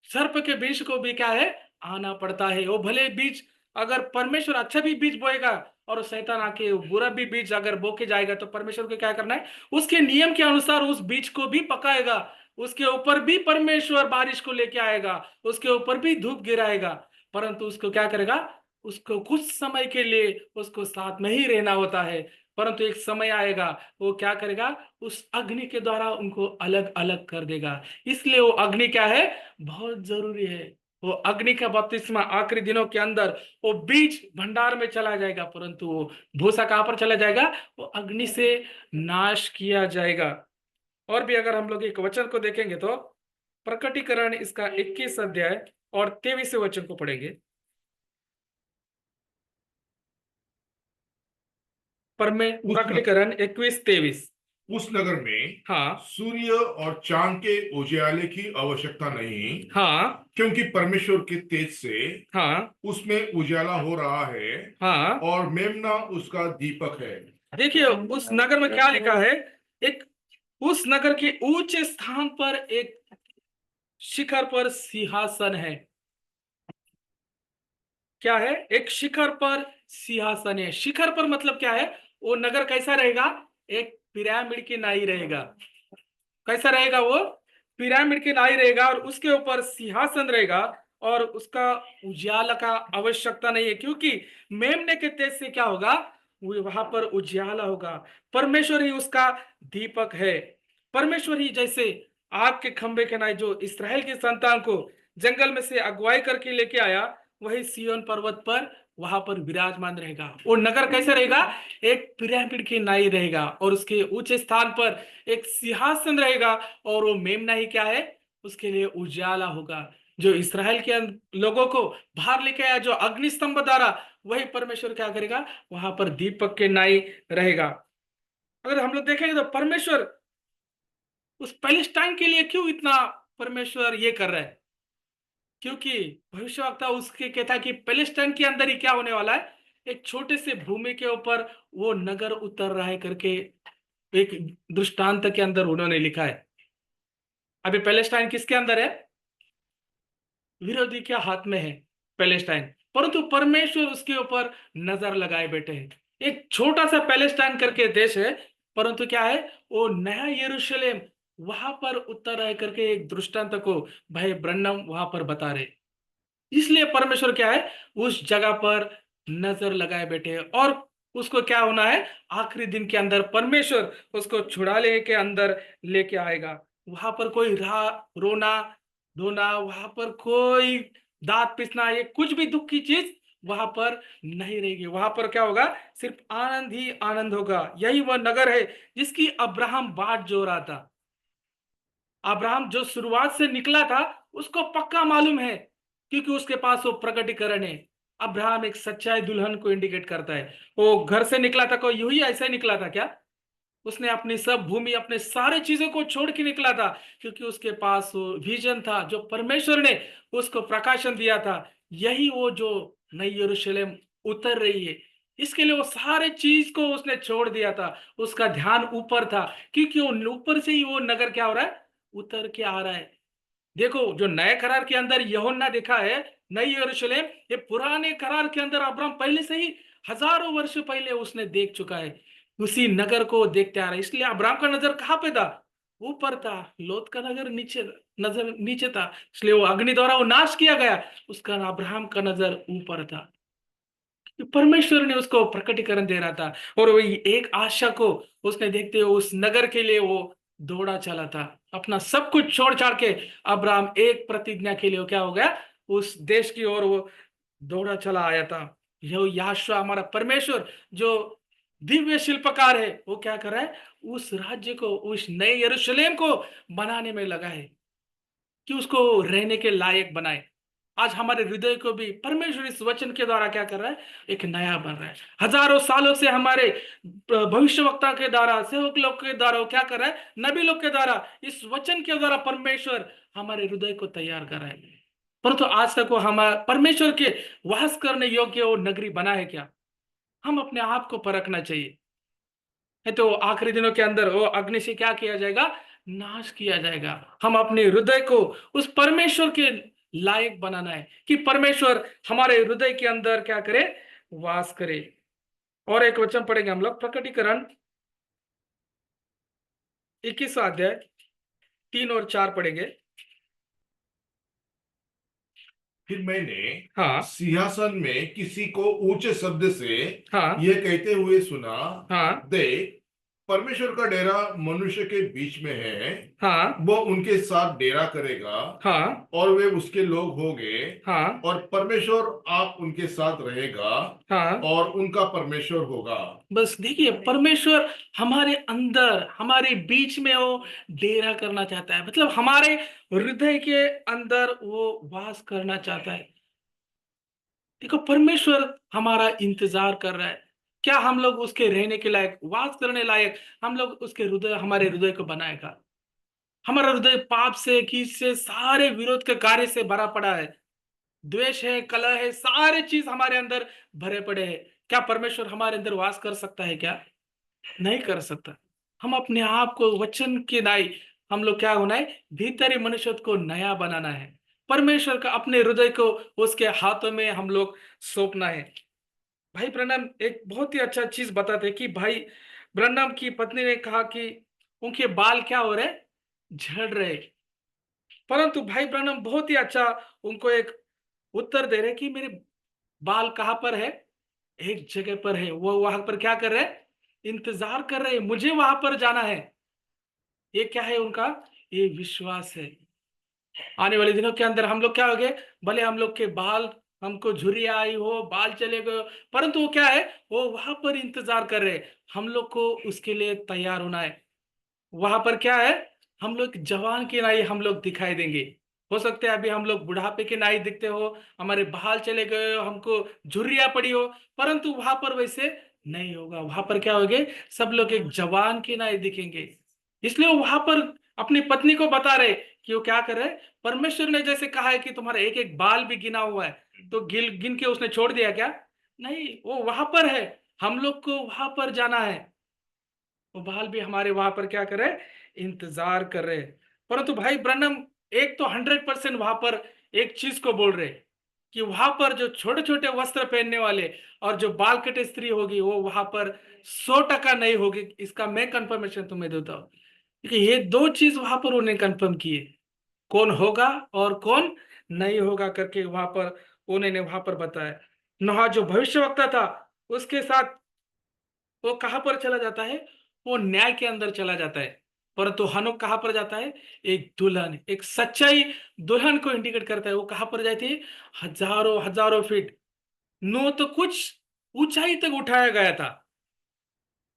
Speaker 2: सर्प के बीज को भी क्या है? आना पड़ता है। वो भले बीज, अगर परमेश्वर अच्छा भी बीज बोएगा और शैतान आके बुरा भी बीज अगर बो के जाएगा, तो परमेश्वर को क्या करना है? उसके नियम के अनुसार उस बीज को भी पकाएगा। उसके ऊपर भी परमेश्वर बारिश को लेके आएगा, उसके ऊपर भी धूप गिराएगा। परंतु उसको क्या करेगा? उसको कुछ समय के लिए उसको साथ में ही रहना होता है। परंतु एक समय आएगा, वो क्या करेगा? उस अग्नि के द्वारा उनको अलग अलग कर देगा। इसलिए वो अग्नि क्या है? बहुत जरूरी है। वो अग्नि का बपतिस्मा आखिरी दिनों के अंदर, वो बीज भंडार में चला जाएगा, परंतु वो भूसा कहां पर चला जाएगा? वो अग्नि से नाश किया जाएगा। और भी अगर हम लोग एक वचन को देखेंगे तो प्रकटीकरण इसका 21 अध्याय और 23 वचन को पढ़ेंगे।
Speaker 1: उस न,
Speaker 2: प्रकटीकरण 21-23।
Speaker 1: उस नगर में
Speaker 2: हाँ
Speaker 1: सूर्य और चांद के उजियाले की आवश्यकता नहीं,
Speaker 2: हाँ
Speaker 1: क्योंकि परमेश्वर के तेज से
Speaker 2: हाँ
Speaker 1: उसमें उजाला हो रहा है
Speaker 2: हाँ।
Speaker 1: और मेमना उसका दीपक है।
Speaker 2: देखिए उस नगर में क्या लिखा है? एक, उस नगर के ऊंचे स्थान पर एक शिखर पर सिंहासन है। क्या है? एक शिखर पर सिंहासन है। शिखर पर मतलब क्या है? वो नगर कैसा रहेगा? एक पिरामिड की नाई रहेगा। कैसा रहेगा वो? पिरामिड की नाई रहेगा और उसके ऊपर सिंहासन रहेगा। और उसका उजाला का आवश्यकता नहीं है, क्योंकि मेमने के तेज से क्या होगा? वो वहां पर उजाला होगा। परमेश्वर ही उसका दीपक है। परमेश्वर ही जैसे आग के खंभे के नाई जो इस्राएल की संतान को जंगल में से अगुवाई करके लेके आया, वही सिय्योन पर्वत पर वहां पर विराजमान रहेगा। वो नगर कैसे रहेगा? एक पिरामिड की नाई रहेगा और उसके ऊंचे स्थान पर एक सिंहासन रहेगा। और वो मेमना ही क्या है? उसके लिए उजाला होगा। जो इसराइल के लोगों को बाहर लेके आया, जो अग्नि स्तंभ द्वारा, वही परमेश्वर क्या करेगा? वहां पर दीपक के नाई रहेगा। अगर हम लोग देखेंगे तो परमेश्वर उस पैलेस्टाइन के लिए क्यों इतना परमेश्वर ये कर रहा है? क्योंकि भविष्यवक्ता उसके कहता है कि पैलेस्टाइन के अंदर ही क्या होने वाला है? एक छोटे से भूमि के ऊपर वो नगर उतर रहा है करके एक दृष्टांत के अंदर उन्होंने लिखा है। अभी पैलेस्टाइन किसके अंदर है? विरोधी के हाथ में है पैलेस्टाइन, परंतु परमेश्वर उसके ऊपर नजर लगाए बैठे हैं। एक छोटा सा पैलेस्टाइन करके देश है, परंतु क्या है? वो नया यरूशलेम वहां पर उतर रहे करके एक दृष्टांत को भाई ब्रन्नम वहां पर बता रहे। इसलिए परमेश्वर क्या है? उस जगह पर नजर लगाए बैठे हैं। और उसको क्या होना है? आखिरी दिन के अंदर परमेश्वर उसको छुड़ाने के अंदर लेके आएगा। वहां पर कोई रोना धोना, वहां पर कोई दांत पिसना, ये कुछ भी दुख की चीज वहां पर नहीं रहेगी। वहां पर क्या होगा? सिर्फ आनंद ही आनंद होगा। यही वह नगर है जिसकी अब्राहम बाट जो रहा था। अब्राहम जो शुरुआत से निकला था, उसको पक्का मालूम है, क्योंकि उसके पास वो प्रकटीकरण है। अब्राहम एक सच्चाई दुल्हन को इंडिकेट करता है। वो घर से निकला था, कोई यूं ही ऐसे निकला था क्या? उसने अपनी सब भूमि, अपने सारे चीजों को छोड़ के निकला था, क्योंकि उसके पास वो विजन था जो परमेश्वर ने उसको प्रकाशन दिया था। यही वो जो नई यरूशलेम उतर रही है, इसके लिए वो सारे चीज को उसने छोड़ दिया था। उसका ध्यान ऊपर था, क्योंकि वो ऊपर से ही वो नगर क्या हो रहा है? उतर के आ रहा है। देखो जो नए करार के अंदर यूहन्ना देखा है, नई यरूशलेम, ये पुराने करार के अंदर अब्राहम पहले से ही हजारों वर्ष पहले उसने देख चुका है। उसी नगर को देखते आ रहा है। इसलिए अब्राहम का नजर कहाँ पे था? ऊपर था। लोत का नजर नीचे, नजर नीचे था। इसलिए वो अग्नि द्वारा वो नाश किया गया। उसका अब्राहम का नजर ऊपर था। परमेश्वर ने उसको प्रकटीकरण दे रहा था, और वही एक आशा को उसने देखते हुए उस नगर के लिए वो दौड़ा चला था। अपना सब कुछ छोड़ छाड़ के अब्राहम एक प्रतिज्ञा के लिए वो क्या हो गया? उस देश की ओर वो दौड़ा चला आया था। यह याशुआ हमारा परमेश्वर जो दिव्य शिल्पकार है, वो क्या कर रहा है? उस राज्य को, उस नए यरूशलेम को बनाने में लगा है कि उसको रहने के लायक बनाए। आज हमारे हृदय को भी परमेश्वर इस वचन के द्वारा क्या कर रहा है, एक नया बन रहा है। हजारों सालों से हमारे भविष्यवक्ता के द्वारा, सेवक लोग के द्वारा वो क्या कर रहा है, नबी लोग के द्वारा, इस वचन के द्वारा परमेश्वर हमारे हृदय को तैयार कर रहा है। परंतु आज तक वो हम परमेश्वर के वास करने योग्य वो नगरी बना है क्या? हम अपने आप को परखना चाहिए। है तो आखिरी दिनों के अंदर वो अग्नि से क्या किया जाएगा, नाश किया जाएगा। हम अपने हृदय को उस परमेश्वर के लायक बनाना है कि परमेश्वर हमारे हृदय के अंदर क्या करे, वास करे। और एक वचन पढ़ेंगे हम लोग, प्रकटीकरण 21 अध्याय 3 और 4 पढ़ेंगे।
Speaker 1: फिर मैंने
Speaker 2: हाँ
Speaker 1: सिंहासन में किसी को ऊंचे शब्द से
Speaker 2: हाँ
Speaker 1: यह कहते हुए सुना,
Speaker 2: हाँ
Speaker 1: देख, परमेश्वर का डेरा मनुष्य के बीच में है।
Speaker 2: हाँ
Speaker 1: वो उनके साथ डेरा करेगा
Speaker 2: हाँ
Speaker 1: और वे उसके लोग होंगे,
Speaker 2: हाँ
Speaker 1: और परमेश्वर आप उनके साथ रहेगा
Speaker 2: हाँ।
Speaker 1: और उनका परमेश्वर होगा।
Speaker 2: बस देखिए, परमेश्वर हमारे अंदर, हमारे बीच में वो डेरा करना चाहता है, मतलब हमारे हृदय के अंदर वो वास करना चाहता है। देखो, परमेश्वर हमारा इंतजार कर रहा है। क्या हम लोग उसके रहने के लायक, वास करने लायक, हम लोग उसके हृदय, हमारे हृदय को बनाएगा? हमारा हृदय पाप से, कीच से, सारे विरोध के कार्य से भरा पड़ा है। द्वेष है, कलह है, सारे चीज हमारे अंदर भरे पड़े हैं। क्या परमेश्वर हमारे अंदर वास कर सकता है क्या? नहीं कर सकता। हम अपने आप को वचन के नाई, हम लोग क्या होना है, भीतरी मनुष्य को नया बनाना है। परमेश्वर का अपने हृदय को उसके हाथों में हम लोग सौंपना है। भाई ब्रनम एक बहुत ही अच्छा चीज बताते हैं कि भाई ब्रनम की पत्नी ने कहा कि उनके बाल क्या हो रहे, झड़ रहे। परंतु भाई ब्रनम बहुत ही अच्छा उनको एक उत्तर दे रहे कि मेरे बाल कहाँ पर है, एक जगह पर है। वो वहां पर क्या कर रहे हैं, इंतजार कर रहे हैं, मुझे वहां पर जाना है। ये क्या है उनका, ये विश्वास है। आने वाले दिनों के अंदर हम लोग क्या हो गए, भले हम लोग के बाल, हमको झुर्रियां आई हो, बाल चले गए, परंतु वो क्या है, वो वहां पर इंतजार कर रहे हैं। हम लोग को उसके लिए तैयार होना है। वहां पर क्या है, हम लोग जवान की नाई हम लोग दिखाई देंगे। हो सकते हैं अभी हम लोग बुढ़ापे की नाई दिखते हो, हमारे बाल चले गए हो, हमको झुर्रियां पड़ी हो, परंतु वहां पर वैसे नहीं होगा। वहां पर क्या होगे, सब लोग एक जवान की नाई दिखेंगे। इसलिए वो वहां पर अपनी पत्नी को बता रहे कि वो क्या कर रहे, परमेश्वर ने जैसे कहा है कि तुम्हारा एक एक बाल भी गिना हुआ है, तो गिल गिन के उसने छोड़ दिया क्या? नहीं, वो वहां पर है। हम लोग को वहां पर जाना है। वो बाल भी हमारे वहां पर क्या कर रहे, इंतजार कर रहे। परंतु भाई ब्रनम एक तो 100% वहां पर एक चीज को बोल रहे कि वहां पर जो छोटे छोटे वस्त्र पहनने वाले और जो बाल कटे स्त्री होगी, वो वहां पर 100% नहीं होगी। इसका मैं कंफर्मेशन तुम्हें देता हूँ, क्योंकि ये दो चीज वहां पर उन्हें कंफर्म किए, कौन होगा और कौन नहीं होगा करके वहां पर उन्होंने वहां पर बताया। नोहा जो भविष्यवक्ता था, उसके साथ वो कहां पर चला जाता है, वो न्याय के अंदर चला जाता है। परंतु हनोक कहां पर जाता है, एक दुल्हन, एक सच्चाई दुल्हन को इंडिकेट करता है। वो कहां पर जाती है, हजारों हजारों फीट। नो तो कुछ ऊंचाई तक उठाया गया था,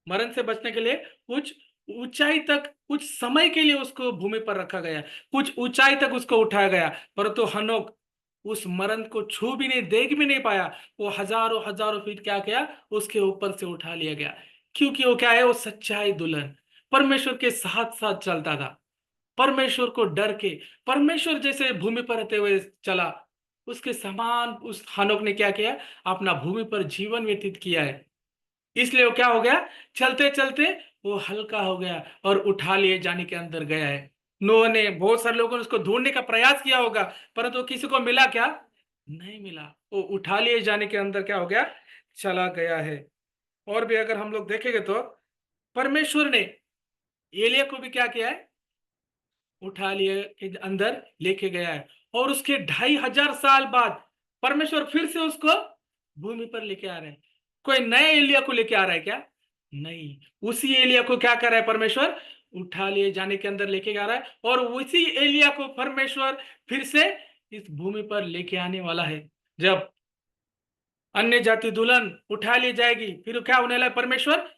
Speaker 2: मरण से बचने के लिए कुछ ऊंचाई तक, कुछ समय के लिए उसको भूमि पर रखा गया, कुछ ऊंचाई तक उसको उठाया गया। परंतु हनोक उस मरण को छू भी नहीं, देख भी नहीं पाया। वो हजारों हजारों फीट क्या किया, उसके ऊपर से उठा लिया गया। क्योंकि वो क्या है, वो सच्चाई दुल्हन परमेश्वर के साथ साथ चलता था। परमेश्वर को डर के, परमेश्वर जैसे भूमि पर रहते हुए चला, उसके समान उस हनोक ने क्या किया, अपना भूमि पर जीवन व्यतीत किया है। इसलिए वो क्या हो गया, चलते चलते वो हल्का हो गया और उठा लिए जाने के अंदर गया है। नोह ने, बहुत सारे लोगों ने उसको ढूंढने का प्रयास किया होगा, परंतु किसी को मिला क्या, नहीं मिला। वो उठा लिए जाने के अंदर क्या हो गया, चला गया है। और भी अगर हम लोग देखेंगे तो परमेश्वर ने एलिया को भी क्या किया है, उठा लिए के अंदर लेके गया है। और उसके 2500 साल बाद परमेश्वर फिर से उसको भूमि पर लेके आ रहे हैं। कोई नए एलिया को लेके आ रहा है क्या? नहीं, उसी एलिया को क्या कर रहा है परमेश्वर, उठा लिए जाने के अंदर लेके आ रहा है। और उसी एलिया को परमेश्वर फिर से इस भूमि पर लेके आने वाला है। जब अन्य जाति दुल्हन उठा ली जाएगी, फिर क्या होने वाला है, परमेश्वर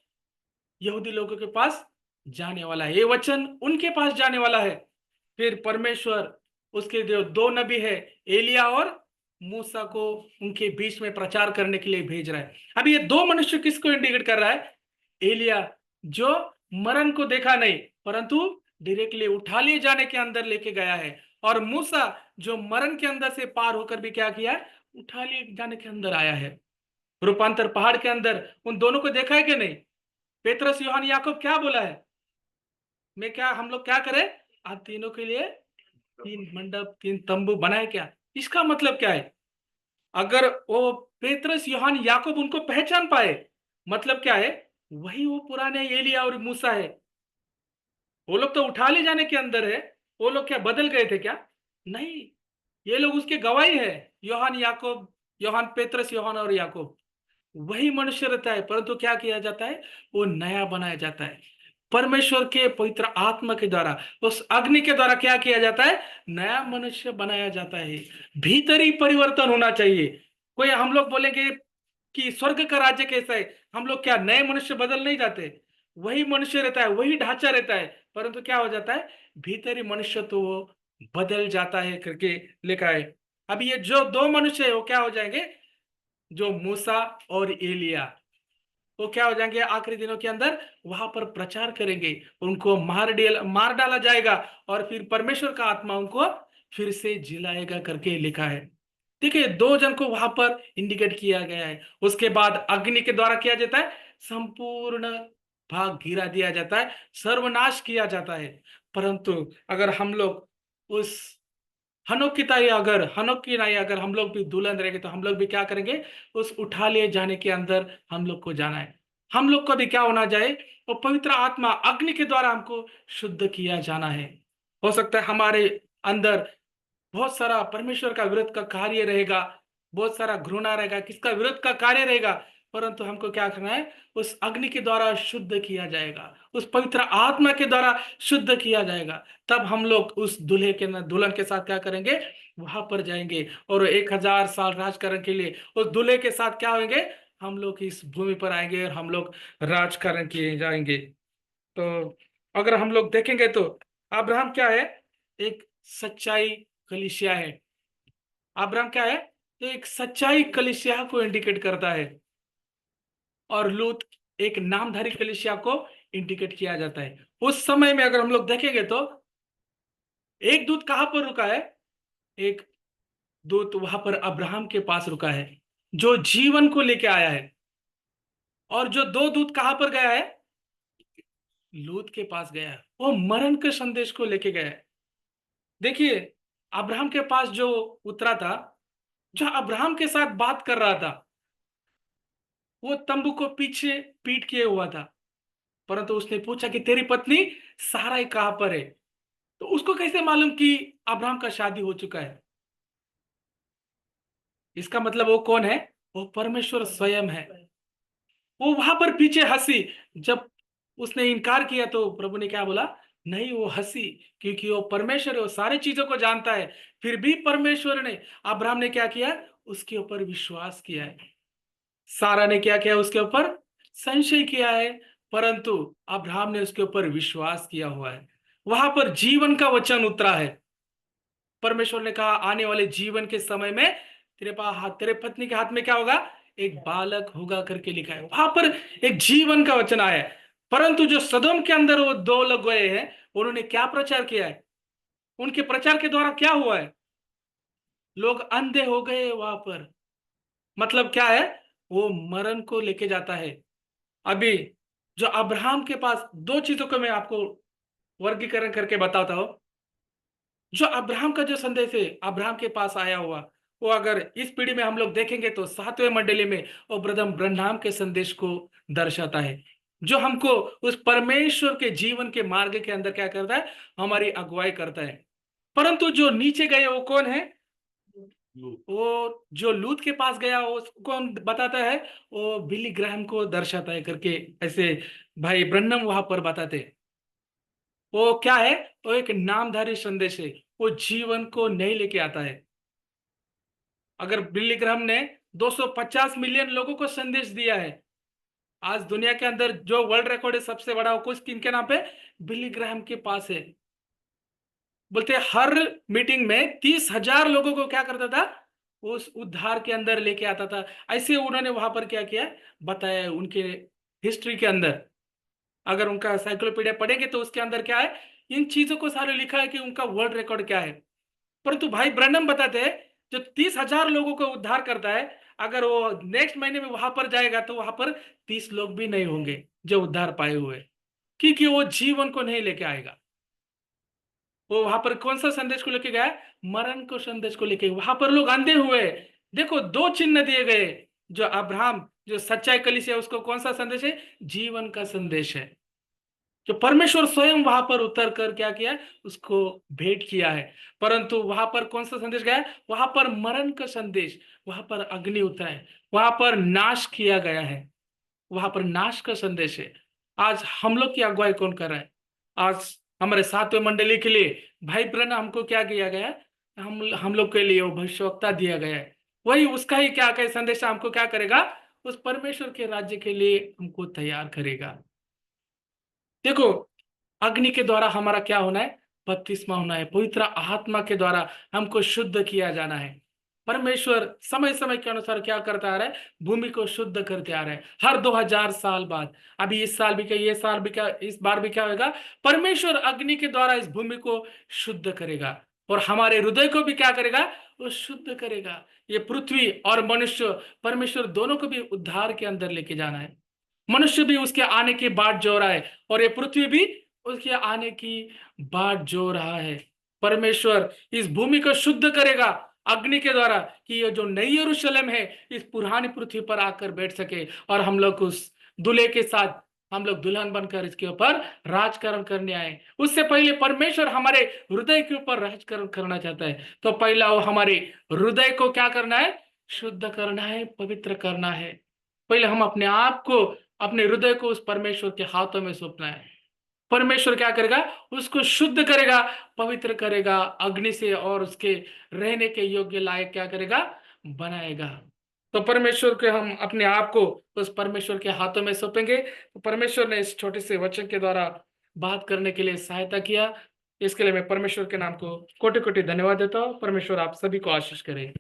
Speaker 2: यहूदी लोगों के पास जाने वाला है। ये वचन उनके पास जाने वाला है। फिर परमेश्वर, उसके जो दो नबी है, एलिया और मूसा को उनके बीच में प्रचार करने के लिए भेज रहा है। अब ये दो मनुष्य किसको इंडिकेट कर रहा है? एलिया, जो मरण को देखा नहीं परंतु डायरेक्टली उठा लिए जाने के अंदर लेके गया है, और मूसा जो मरण के अंदर से पार होकर भी क्या किया? उठा लिए जाने के अंदर आया है। रूपांतर पहाड़ के अंदर उन दोनों को देखा है कि नहीं? पेतरस, यूहन्ना, याकूब क्या बोला है? मैं क्या, हम लोग क्या करें? आप तीनों के लिए 3 मंडप, 3 तंबू बनाए क्या? इसका मतलब क्या है? अगर वो पेतरस, यूहन्ना, याकूब उनको पहचान पाए, मतलब क्या है? वही वो पुराने एलिया और मूसा है। वो लोग तो उठा ले जाने के अंदर है, वो लोग क्या बदल गए थे क्या? नहीं, ये लोग उसके गवाही है। यूहन्ना, याकूब, यूहन्ना, पेतरस, यूहन्ना और याकूब वही मनुष्य रहता है, परंतु क्या किया जाता है? वो नया बनाया जाता है। परमेश्वर के पवित्र आत्मा के द्वारा, उस अग्नि के द्वारा क्या किया जाता है? नया मनुष्य बनाया जाता है। भीतरी परिवर्तन होना चाहिए। कोई हम लोग बोलेंगे कि स्वर्ग का राज्य कैसा है, हम लोग क्या नए मनुष्य बदल नहीं जाते? वही मनुष्य रहता है, वही ढांचा रहता है, परंतु क्या हो जाता है? भीतरी मनुष्य तो वो बदल जाता है करके लिखा है। अब ये जो दो मनुष्य है वो क्या हो जाएंगे? जो मूसा और एलिया, वो क्या हो जाएंगे? आखिरी दिनों के अंदर वहां पर प्रचार करेंगे, उनको मार डाला जाएगा, और फिर परमेश्वर का आत्मा उनको फिर से जिलाएगा करके लिखा है। देखिए, 2 जन को वहां पर इंडिकेट किया गया है। उसके बाद अग्नि के द्वारा किया जाता है, संपूर्ण भाग गिरा दिया जाता है, सर्वनाश किया जाता है। परंतु अगर हम लोग उस हनोक की ताई, अगर हनोक की नाई, अगर हम लोग भी दुल्हन रहेंगे तो हम लोग भी क्या करेंगे? उस उठा लिए जाने के अंदर हम लोग को जाना है। हम लोग को भी क्या होना जाए? वो पवित्र आत्मा अग्नि के द्वारा हमको शुद्ध किया जाना है। हो सकता है हमारे अंदर बहुत सारा परमेश्वर का विरोध का कार्य रहेगा, बहुत सारा घृणा रहेगा, किसका विरोध का कार्य रहेगा, परंतु हमको क्या करना है? उस अग्नि के द्वारा शुद्ध किया जाएगा, उस पवित्र आत्मा के द्वारा शुद्ध किया जाएगा। तब हम लोग उस दुल्हन के साथ क्या करेंगे? वहां पर जाएंगे, और 1000 साल राजकरण के लिए उस दूल्हे के साथ क्या होंगे? हम लोग इस भूमि पर आएंगे और हम लोग राजकरण किए जाएंगे। तो अगर हम लोग देखेंगे तो अब्राहम क्या है? एक सच्चाई कलीसिया है। अब्राहम क्या है? तो एक सच्चाई कलीसिया को इंडिकेट करता है, और लूत एक नामधारी कलीसिया को इंडिकेट किया जाता है। उस समय में अगर हम लोग देखेंगे तो एक दूत कहां पर रुका है? एक दूत वहां पर अब्राहम के पास रुका है, जो जीवन को लेके आया है। और जो 2 दूत कहां पर गया है? लूत के पास गया है, वो मरण के संदेश को लेके गया है। देखिए, अब्राहम के पास जो उतरा था, जो अब्राहम के साथ बात कर रहा था, वो तंबू को पीछे पीट किए हुआ था, परंतु उसने पूछा कि तेरी पत्नी साराई कहां पर है? तो उसको कैसे मालूम कि अब्राहम का शादी हो चुका है? इसका मतलब वो कौन है? वो परमेश्वर स्वयं है। वो वहां पर पीछे हंसी, जब उसने इनकार किया तो प्रभु ने क्या बोला? नहीं, वो हंसी, क्योंकि वो परमेश्वर है, वो सारी चीजों को जानता है। फिर भी परमेश्वर ने, अब्राहम ने क्या किया? उसके ऊपर विश्वास किया है। सारा ने क्या किया? उसके ऊपर संशय किया है, परंतु अब्राहम ने उसके ऊपर विश्वास किया हुआ है। वहां पर जीवन का वचन उतरा है। परमेश्वर ने कहा आने वाले जीवन के समय में तेरे पत्नी के हाथ में क्या होगा? एक बालक होगा करके लिखा है। वहां पर एक जीवन का वचन आया है। परंतु जो सदोम के अंदर वो 2 लोग गए हैं, उन्होंने क्या प्रचार किया है? उनके प्रचार के द्वारा क्या हुआ है? लोग अंधे हो गए वहां पर। मतलब क्या है? वो मरण को लेके जाता है। अभी जो अब्राहम के पास 2 चीजों को मैं आपको वर्गीकरण करके बताता हूं। जो अब्राहम का जो संदेश है अब्राहम के पास आया हुआ, वो अगर इस पीढ़ी में हम लोग देखेंगे तो 7वें मंडली में वो ब्रदर ब्रह्मणाम के संदेश को दर्शाता है, जो हमको उस परमेश्वर के जीवन के मार्ग के अंदर क्या करता है? हमारी अगुवाई करता है। परंतु जो नीचे गए वो कौन है? वो जो लूत के पास गया वो कौन बताता है? वो बिली ग्राहम को दर्शाता है करके, ऐसे भाई ब्रह्मम वहां पर बताते हैं। वो क्या है? वो एक नामधारी संदेश है, वो जीवन को नहीं लेके आता है। अगर बिली ग्राहम ने 250 मिलियन लोगों को संदेश दिया है, आज दुनिया के अंदर जो वर्ल्ड रिकॉर्ड है सबसे बड़ा, वो कुछ किनके नाम पे? बिली ग्राहम के पास है। बोलते हैं, हर मीटिंग में 30,000 लोगों को क्या करता था? उस उद्धार के अंदर लेके आता था। ऐसे उन्होंने वहां पर क्या किया बताया है उनके हिस्ट्री के अंदर। अगर उनका साइक्लोपीडिया पढ़ेंगे तो उसके अंदर क्या है, इन चीजों को सारे लिखा है कि उनका वर्ल्ड रिकॉर्ड क्या है। परंतु भाई ब्रैनम बताते हैं जो 30,000 लोगों को उद्धार करता है, अगर वो नेक्स्ट महीने में वहां पर जाएगा तो वहां पर 30 लोग भी नहीं होंगे जो उद्धार पाए हुए, क्योंकि वो जीवन को नहीं लेके आएगा। वो वहां पर कौन सा संदेश को लेके गया, मरण को संदेश को लेके। वहां पर लोग अंधे हुए। देखो दो चिन्ह दिए गए, जो अब्राहम जो सच्चाई कलीसिया है उसको कौन सा संदेश है, जीवन का संदेश है। जो परमेश्वर स्वयं वहां पर उतर कर क्या किया, उसको भेंट किया है। परंतु वहां पर कौन सा संदेश गया है, वहां पर मरण का संदेश, वहां पर अग्नि उतरा है, वहां पर नाश किया गया है, वहां पर नाश का संदेश है। आज हम लोग की अगुवाई कौन कर रहा है, आज हमारे सातवें मंडली के लिए भाई ब्रह्म हमको क्या किया गया है, हम लोग के लिए वो भविष्यवक्ता दिया गया है। वही उसका ही क्या कहे संदेश हमको क्या करेगा, उस परमेश्वर के राज्य के लिए हमको तैयार करेगा। देखो अग्नि के द्वारा हमारा क्या होना है, बपतिस्मा होना है। पवित्र आत्मा के द्वारा हमको शुद्ध किया जाना है। परमेश्वर समय समय के अनुसार क्या करता आ रहा है, भूमि को शुद्ध करते आ रहा है हर 2000 साल बाद। अभी इस साल भी क्या, ये साल भी क्या, इस बार भी क्या होगा, परमेश्वर अग्नि के द्वारा इस भूमि को शुद्ध करेगा और हमारे हृदय को भी क्या करेगा, वो शुद्ध करेगा। ये पृथ्वी और मनुष्य, परमेश्वर दोनों को भी उद्धार के अंदर लेके जाना है। मनुष्य भी उसके आने की बाट जो रहा है और ये पृथ्वी भी उसके आने की बाट जो रहा है। परमेश्वर इस भूमि को शुद्ध करेगा अग्नि के द्वारा, कि ये जो नई यरूशलेम है इस पुरानी पृथ्वी पर आकर बैठ सके और हम लोग उस दूल्हे के साथ हम लोग दुल्हन बनकर इसके ऊपर राजकरण करने आए। उससे पहले परमेश्वर हमारे हृदय के ऊपर राजकरण करना चाहता है। तो पहला वो हमारे हृदय को क्या करना है, शुद्ध करना है, पवित्र करना है। पहले हम अपने आप को, अपने हृदय को उस परमेश्वर के हाथों में सौंपना है। परमेश्वर क्या करेगा, उसको शुद्ध करेगा, पवित्र करेगा अग्नि से और उसके रहने के योग्य लायक क्या करेगा, बनाएगा। तो परमेश्वर के हम अपने आप को उस परमेश्वर के हाथों में सौंपेंगे। तो परमेश्वर ने इस छोटे से वचन के द्वारा बात करने के लिए सहायता किया। इसके लिए मैं परमेश्वर के नाम को कोटि कोटि धन्यवाद देता हूँ। परमेश्वर आप सभी को आशीष करे।